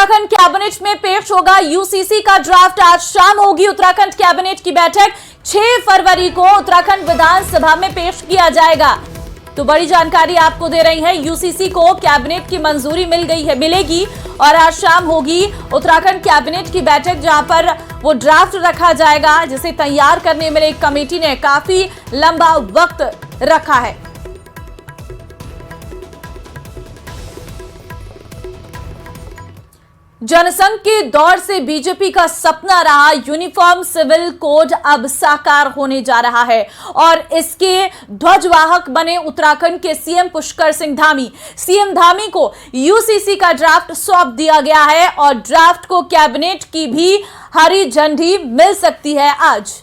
Uttarakhand cabinet में पेश होगा यूसीसी का ड्राफ्ट। आज शाम होगी उत्तराखंड कैबिनेट की बैठक। 6 फरवरी को उत्तराखंड विधानसभा में पेश किया जाएगा। तो बड़ी जानकारी आपको दे रही है, यूसीसी को कैबिनेट की मंजूरी मिलेगी और आज शाम होगी उत्तराखंड कैबिनेट की बैठक, जहां पर वो ड्राफ्ट रखा जाएगा, जिसे तैयार करने में एक कमेटी ने काफी लंबा वक्त रखा है। जनसंघ के दौर से बीजेपी का सपना रहा यूनिफॉर्म सिविल कोड अब साकार होने जा रहा है और इसके ध्वजवाहक बने उत्तराखंड के सीएम पुष्कर सिंह धामी। सीएम धामी को यूसीसी का ड्राफ्ट सौंप दिया गया है और ड्राफ्ट को कैबिनेट की भी हरी झंडी मिल सकती है आज।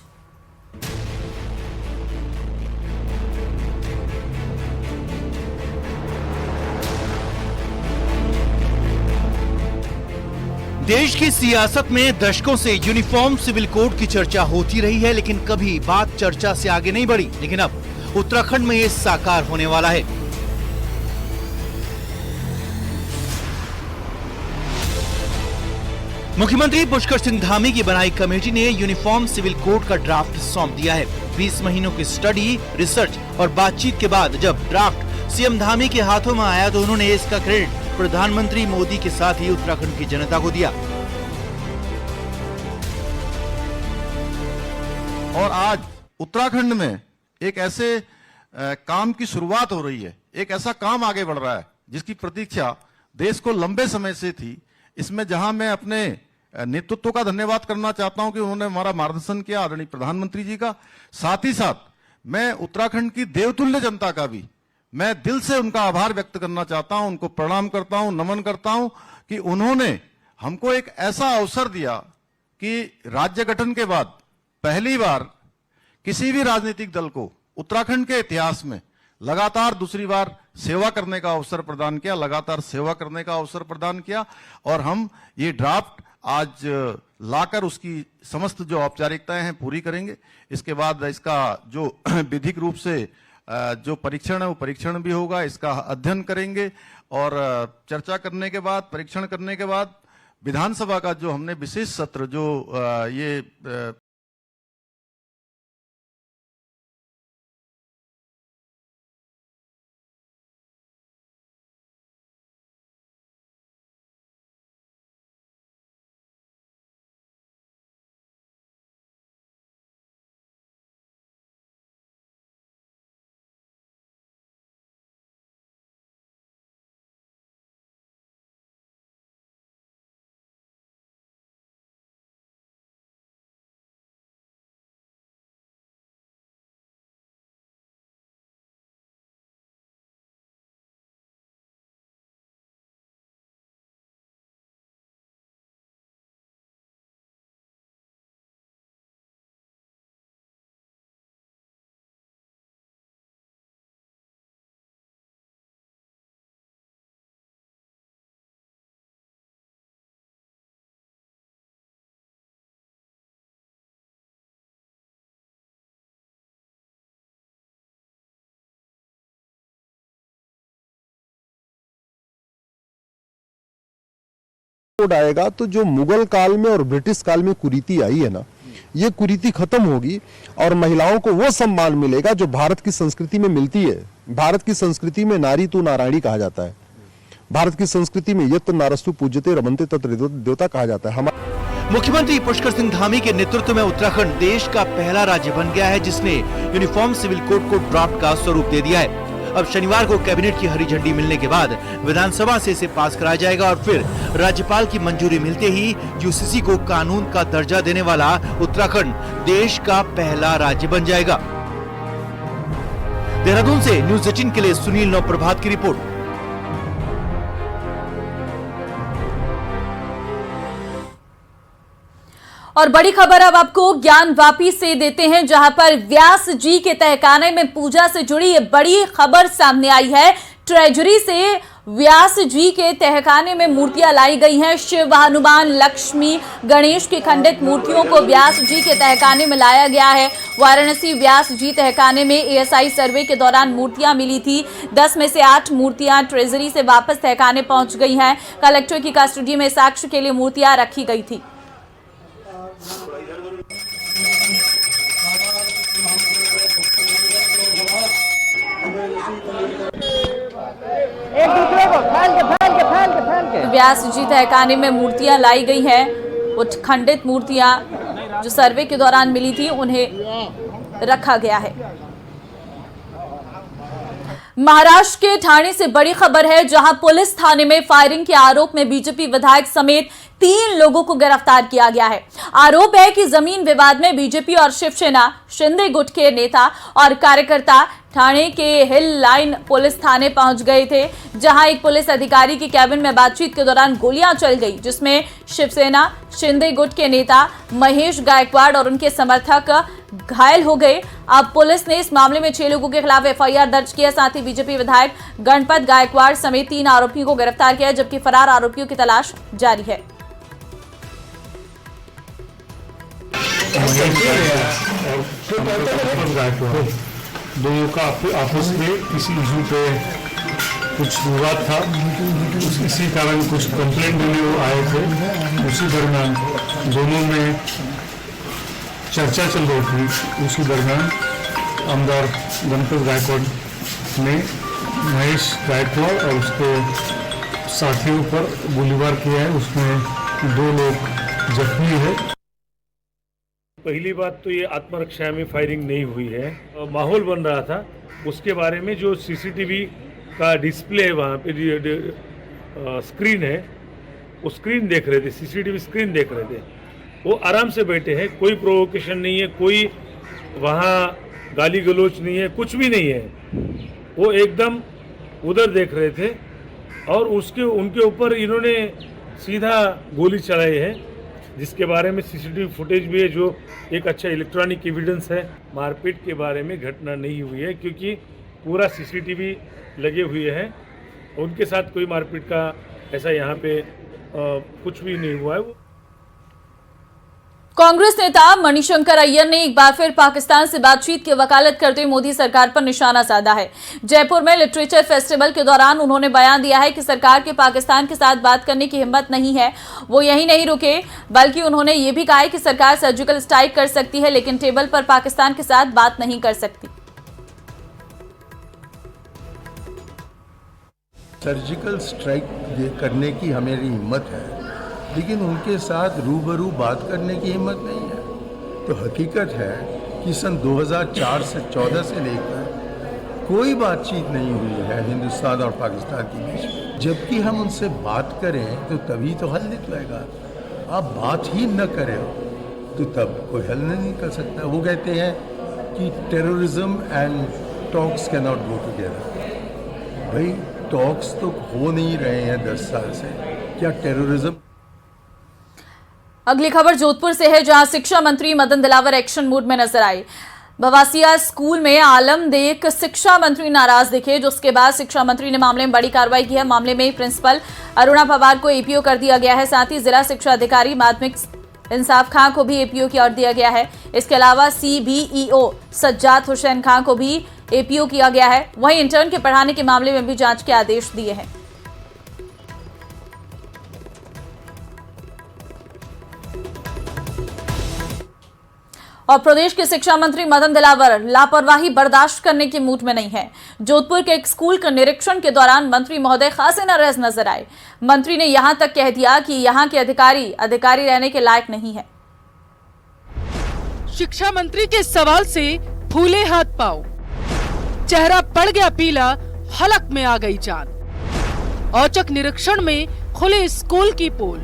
देश की सियासत में दशकों से यूनिफॉर्म सिविल कोड की चर्चा होती रही है, लेकिन कभी बात चर्चा से आगे नहीं बढ़ी। लेकिन अब उत्तराखंड में ये साकार होने वाला है। मुख्यमंत्री पुष्कर सिंह धामी की बनाई कमेटी ने यूनिफॉर्म सिविल कोड का ड्राफ्ट सौंप दिया है। 20 महीनों की स्टडी, रिसर्च और बातचीत के बाद जब ड्राफ्ट सीएम धामी के हाथों में आया तो उन्होंने इसका क्रेडिट प्रधानमंत्री मोदी के साथ ही उत्तराखंड की जनता को दिया। और आज उत्तराखंड में एक ऐसे काम की शुरुआत हो रही है, एक ऐसा काम आगे बढ़ रहा है जिसकी प्रतीक्षा देश को लंबे समय से थी। इसमें जहां मैं अपने नेतृत्व का धन्यवाद करना चाहता हूं कि उन्होंने हमारा मार्गदर्शन किया, आदरणीय प्रधानमंत्री जी का, साथ ही साथ मैं उत्तराखंड की देवतुल्य जनता का भी मैं दिल से उनका आभार व्यक्त करना चाहता हूं, उनको प्रणाम करता हूं, नमन करता हूं कि उन्होंने हमको एक ऐसा अवसर दिया कि राज्य गठन के बाद पहली बार किसी भी राजनीतिक दल को उत्तराखंड के इतिहास में लगातार दूसरी बार सेवा करने का अवसर प्रदान किया, लगातार सेवा करने का अवसर प्रदान किया। और हम ये ड्राफ्ट आज लाकर उसकी समस्त जो औपचारिकताएं हैं पूरी करेंगे। इसके बाद इसका जो विधिक रूप से जो परीक्षण है वो परीक्षण भी होगा, इसका अध्ययन करेंगे और चर्चा करने के बाद, परीक्षण करने के बाद विधानसभा का जो हमने विशेष सत्र जो ये कोड आएगा तो जो मुगल काल में और ब्रिटिश काल में कुरीति आई है ना, ये कुरीति खत्म होगी और महिलाओं को वो सम्मान मिलेगा जो भारत की संस्कृति में मिलती है। भारत की संस्कृति में नारी तु नारायणी कहा जाता है। भारत की संस्कृति में यत् नारस्तु पूज्यते रमन्ते तत् देवता कहा जाता है। मुख्यमंत्री पुष्कर सिंह धामी के नेतृत्व में उत्तराखंड देश का पहला राज्य बन गया है जिसने यूनिफॉर्म सिविल कोड को ड्राफ्ट का स्वरूप दे दिया है। अब शनिवार को कैबिनेट की हरी झंडी मिलने के बाद विधानसभा से इसे पास कराया जाएगा और फिर राज्यपाल की मंजूरी मिलते ही यूसीसी को कानून का दर्जा देने वाला उत्तराखंड देश का पहला राज्य बन जाएगा। देहरादून से न्यूज़ 18 के लिए सुनील नवप्रभात की रिपोर्ट। और बड़ी खबर अब आपको ज्ञानवापी से देते हैं, जहां पर व्यास जी के तहखाने में पूजा से जुड़ी ये बड़ी खबर सामने आई है। ट्रेजरी से व्यास जी के तहखाने में मूर्तियां लाई गई हैं। शिव, हनुमान, लक्ष्मी, गणेश की खंडित मूर्तियों को व्यास जी के तहखाने में लाया गया है। वाराणसी व्यास जी तहखाने में एएसआई सर्वे के दौरान मूर्तियां मिली थी। 10 में से 8 मूर्तियां ट्रेजरी से वापस तहखाने पहुंच गई हैं। कलेक्टर की कस्टडी में साक्ष्य के लिए मूर्तियां रखी गई थी। व्यास जी तहखाने में मूर्तियां लाई गई हैं। कुछ खंडित मूर्तियां जो सर्वे के दौरान मिली थी उन्हें रखा गया है। महाराष्ट्र के ठाणे से बड़ी खबर है, जहां पुलिस थाने में फायरिंग के आरोप में बीजेपी विधायक समेत 3 लोगों को गिरफ्तार किया गया है। आरोप है कि जमीन विवाद में बीजेपी और शिवसेना शिंदे गुट के नेता और कार्यकर्ता ठाणे के हिल लाइन पुलिस थाने पहुंच गए थे, जहां एक पुलिस अधिकारी की कैबिन में बातचीत के दौरान गोलियां चल गई, जिसमें शिवसेना शिंदे गुट के नेता महेश गायकवाड़ और उनके समर्थक घायल हो गए। अब पुलिस ने इस मामले में 6 लोगों के खिलाफ एफआईआर दर्ज किया। साथ ही बीजेपी विधायक गणपत गायकवाड़ समेत 3 आरोपियों को गिरफ्तार किया, जबकि फरार आरोपियों की तलाश जारी है। दोनों का आपस में किसी इशू पे कुछ विवाद था, इसी कारण कुछ कंप्लेंट देने वो आए थे। उसी दरमियान दोनों में चर्चा चल रही थी। उसी दरमियान आमदार गणपत गायकवाड़ ने महेश गायकवाड़ और उसके साथियों पर गोलीबार किया है। उसमें 2 लोग जख्मी है। पहली बात तो ये आत्मरक्षा में फायरिंग नहीं हुई है। माहौल बन रहा था, उसके बारे में जो सीसीटीवी का डिस्प्ले है वहाँ पे स्क्रीन है, वो स्क्रीन देख रहे थे, सीसीटीवी स्क्रीन देख रहे थे। वो आराम से बैठे हैं, कोई प्रोवोकेशन नहीं है, कोई वहाँ गाली गलोच नहीं है, कुछ भी नहीं है। वो एकदम उधर देख रहे थे और उनके ऊपर इन्होंने सीधा गोली चलाई है, जिसके बारे में सीसीटीवी फुटेज भी है, जो एक अच्छा इलेक्ट्रॉनिक एविडेंस है। मारपीट के बारे में घटना नहीं हुई है, क्योंकि पूरा सीसीटीवी लगे हुए हैं। उनके साथ कोई मारपीट का ऐसा यहाँ पे कुछ भी नहीं हुआ है। कांग्रेस नेता मणिशंकर अय्यर ने एक बार फिर पाकिस्तान से बातचीत की वकालत करते हुए मोदी सरकार पर निशाना साधा है। जयपुर में लिटरेचर फेस्टिवल के दौरान उन्होंने बयान दिया है कि सरकार के पाकिस्तान के साथ बात करने की हिम्मत नहीं है। वो यही नहीं रुके, बल्कि उन्होंने ये भी कहा है कि सरकार सर्जिकल स्ट्राइक कर सकती है, लेकिन टेबल पर पाकिस्तान के साथ बात नहीं कर सकती। सर्जिकल स्ट्राइक करने की हमारी हिम्मत है, लेकिन उनके साथ रूबरू बात करने की हिम्मत नहीं है। तो हकीकत है कि सन 2004 से 14 से लेकर कोई बातचीत नहीं हुई है हिंदुस्तान और पाकिस्तान के बीच में। जबकि हम उनसे बात करें तो तभी तो हल निकलेगा। आप बात ही न करें तो तब कोई हल नहीं निकल सकता। वो कहते हैं कि terrorism and talks can not go together. भाई टॉक्स तो हो नहीं रहे हैं 10 साल से, क्या टेररिज्म। अगली खबर जोधपुर से है, जहां शिक्षा मंत्री मदन दिलावर एक्शन मूड में नजर आए। बवासिया स्कूल में आलम देख शिक्षा मंत्री नाराज दिखे, जिसके बाद शिक्षा मंत्री ने मामले में बड़ी कार्रवाई की है। मामले में प्रिंसिपल अरुणा पवार को एपीओ कर दिया गया है। साथ ही जिला शिक्षा अधिकारी माध्यमिक इंसाफ खां को भी एपीओ की ऑर्डर दिया गया है। इसके अलावा सीबीईओ सज्जाद हुसैन खां को भी एपीओ किया गया है। वहीं इंटर्न के पढ़ाने के मामले में भी जांच के आदेश दिए हैं। और प्रदेश के शिक्षा मंत्री मदन दिलावर लापरवाही बर्दाश्त करने के मूड में नहीं है। जोधपुर के एक स्कूल के निरीक्षण के दौरान मंत्री महोदय खासे नाराज नजर आए। मंत्री ने यहां तक कह दिया कि यहां के अधिकारी रहने के लायक नहीं है। शिक्षा मंत्री के सवाल से फूले हाथ पांव, चेहरा पड़ गया पीला, हलक में आ गई जान। औचक निरीक्षण में खुले स्कूल की पोल।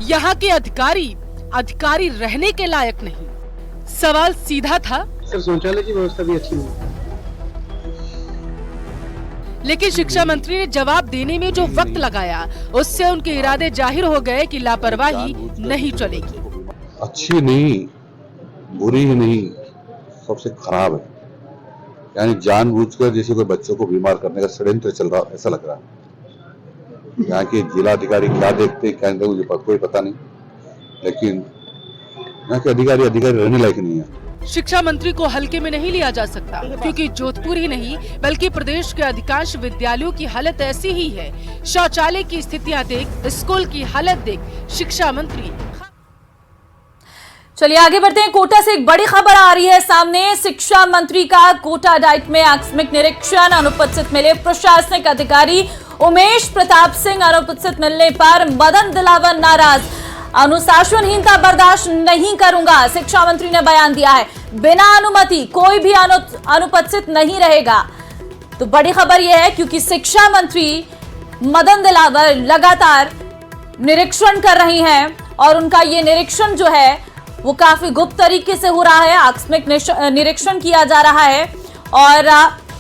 यहाँ के अधिकारी रहने के लायक नहीं। सवाल सीधा था, सर शौचालय की व्यवस्था भी अच्छी नहीं, लेकिन शिक्षा मंत्री ने जवाब देने में जो वक्त लगाया, उससे उनके इरादे जाहिर हो गए कि लापरवाही नहीं चलेगी। अच्छी नहीं, बुरी ही नहीं, सबसे खराब है। यानी जानबूझकर जैसे कोई बच्चों को बीमार करने का षड्यंत्र चल रहा, ऐसा लग रहा है। यहाँ के जिलाधिकारी क्या देखते हैं क्या नहीं मुझे कोई पता नहीं, लेकिन यहाँ के अधिकारी रहने लायक नहीं है। शिक्षा मंत्री को हल्के में नहीं लिया जा सकता, क्योंकि जोधपुर ही नहीं बल्कि प्रदेश के अधिकांश विद्यालयों की हालत ऐसी ही है। शौचालय की स्थितियां देख, स्कूल की हालत देख, शिक्षा मंत्री। चलिए आगे बढ़ते हैं। कोटा से एक बड़ी खबर आ रही है सामने। शिक्षा मंत्री का कोटा डाइट में आकस्मिक निरीक्षण, अनुपस्थित मिले प्रशासनिक अधिकारी उमेश प्रताप सिंह। अनुपस्थित मिलने पर मदन दिलावर नाराज, अनुशासनहीनता बर्दाश्त नहीं करूंगा, शिक्षा मंत्री ने बयान दिया है। बिना अनुमति कोई भी अनुपस्थित नहीं रहेगा। तो बड़ी खबर यह है क्योंकि शिक्षा मंत्री मदन दिलावर लगातार निरीक्षण कर रही हैं और उनका ये निरीक्षण जो है वो काफी गुप्त तरीके से हो रहा है। आकस्मिक निरीक्षण किया जा रहा है और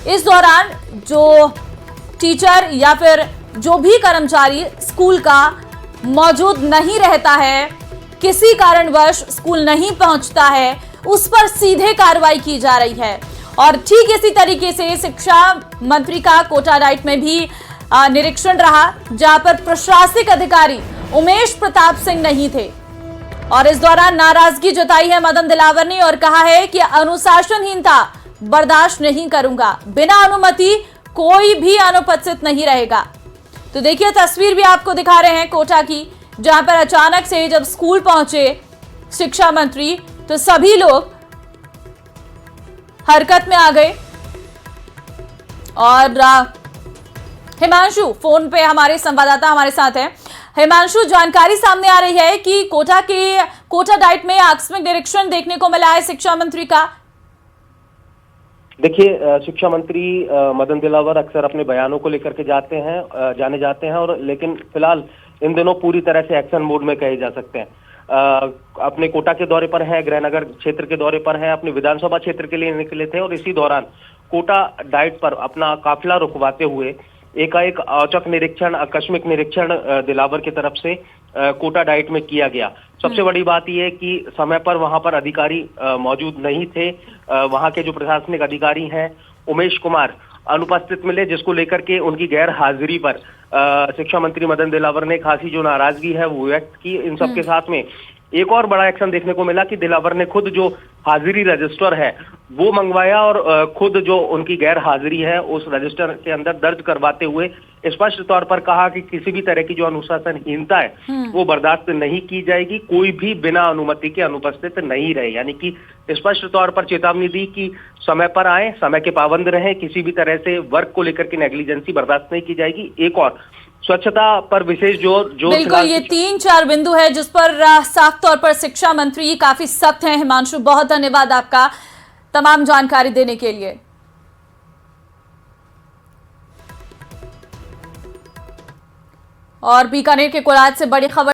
इस दौरान जो टीचर या फिर जो भी कर्मचारी स्कूल का मौजूद नहीं रहता है, किसी कारणवश स्कूल नहीं पहुंचता है, उस पर सीधे कार्रवाई की जा रही है। और ठीक इसी तरीके से शिक्षा मंत्री का कोटा डाइट में भी निरीक्षण रहा, जहां पर प्रशासनिक अधिकारी उमेश प्रताप सिंह नहीं थे और इस दौरान नाराजगी जताई है मदन दिलावर ने और कहा है कि अनुशासनहीनता बर्दाश्त नहीं करूंगा, बिना अनुमति कोई भी अनुपस्थित नहीं रहेगा। तो देखिए तस्वीर भी आपको दिखा रहे हैं कोटा की, जहां पर अचानक से जब स्कूल पहुंचे शिक्षा मंत्री तो सभी लोग हरकत में आ गए। और हिमांशु फोन पे हमारे संवाददाता हमारे साथ हैं। हिमांशु, जानकारी सामने आ रही है कि कोटा डाइट में आकस्मिक निरीक्षण देखने को मिला है शिक्षा मंत्री का। देखिए, शिक्षा मंत्री मदन दिलावर अक्सर अपने बयानों को लेकर के जाने जाते हैं और लेकिन फिलहाल इन दिनों पूरी तरह से एक्शन मोड में कहे जा सकते हैं। अपने कोटा के दौरे पर हैं, गृहनगर क्षेत्र के दौरे पर हैं, अपने विधानसभा क्षेत्र के लिए निकले थे और इसी दौरान कोटा डाइट पर अपना काफिला रुकवाते हुए एकाएक औचक निरीक्षण, आकस्मिक निरीक्षण दिलावर की तरफ से कोटा डाइट में किया गया। सबसे बड़ी बात यह है कि समय पर वहां पर अधिकारी मौजूद नहीं थे। वहां के जो प्रशासनिक अधिकारी हैं उमेश कुमार अनुपस्थित मिले, जिसको लेकर के उनकी गैर हाजिरी पर शिक्षा मंत्री मदन दिलावर ने खासी जो नाराजगी है वो व्यक्त की। इन सबके साथ में एक और बड़ा एक्शन देखने को मिला कि दिलावर ने खुद जो हाजिरी रजिस्टर है वो मंगवाया और खुद जो उनकी गैर हाजिरी है उस रजिस्टर के अंदर दर्ज करवाते हुए स्पष्ट तौर पर कहा कि किसी भी तरह की जो अनुशासनहीनता है वो बर्दाश्त नहीं की जाएगी, कोई भी बिना अनुमति के अनुपस्थित नहीं रहे। यानी कि स्पष्ट तौर पर चेतावनी दी कि समय पर आए, समय के पाबंद रहें, किसी भी तरह से वर्क को लेकर के नेग्लिजेंसी बर्दाश्त नहीं की जाएगी। एक और स्वच्छता पर विशेष जोर बिल्कुल, ये 3-4 बिंदु है जिस पर साफ तौर पर शिक्षा मंत्री काफी सख्त हैं। हिमांशु, बहुत धन्यवाद आपका तमाम जानकारी देने के लिए। और बीकानेर के कोलाज से बड़ी खबर